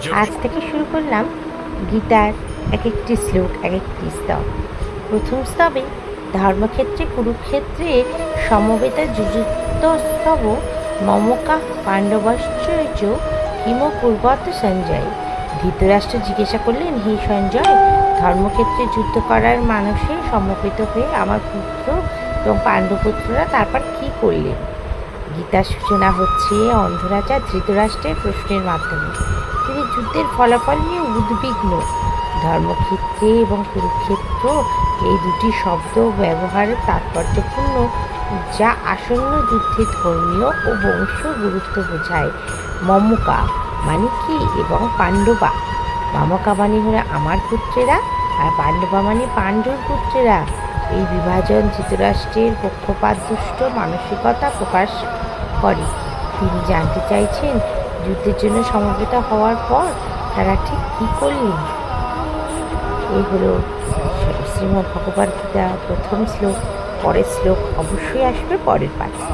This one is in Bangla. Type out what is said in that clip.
আজ থেকে শুরু করলাম গীতার এক একটি শ্লোক, এক একটি স্তব। প্রথম স্তবে ধর্মক্ষেত্রে কুরুক্ষেত্রে সমবেতা যুযুৎস্তব মমকা পাণ্ডবশ্চর্য হিম পূর্বত সঞ্জয়। ধৃতরাষ্ট্র জিজ্ঞাসা করলেন, হে সঞ্জয়, ধর্মক্ষেত্রে যুদ্ধ করার মানসে সমবেত হয়ে আমার পুত্র এবং পাণ্ডবপুত্ররা তারপর কি করলেন? গীতার সূচনা হচ্ছে অন্ধরাজা ধৃতরাষ্ট্রের প্রশ্নের মাধ্যমে। তিনি যুদ্ধের ফলাফল নিয়ে উদ্বিগ্ন। ধর্মক্ষেত্রে এবং কুরুক্ষেত্র এই দুটি শব্দ ব্যবহারের তাৎপর্যপূর্ণ, যা আসন্ন যুদ্ধে ধর্মীয় ও বংশ গুরুত্ব বোঝায়। মমকা মানে কি এবং পাণ্ডবা, মমকা মানে হলো আমার পুত্রেরা আর পাণ্ডবা মানে পাণ্ডুর পুত্রেরা। এই বিভাজন ধৃতরাষ্ট্রের পক্ষপাতদুষ্ট মানসিকতা প্রকাশ করে। তিনি জানতে চাইছেন, যুদ্ধের জন্য সমবেত হওয়ার পর তারা ঠিক কী করলেন। এই হলো শ্রীমদ্ ভগবদ্গীতা প্রথম শ্লোক। পরের শ্লোক অবশ্যই আসবে পরের পাঠে।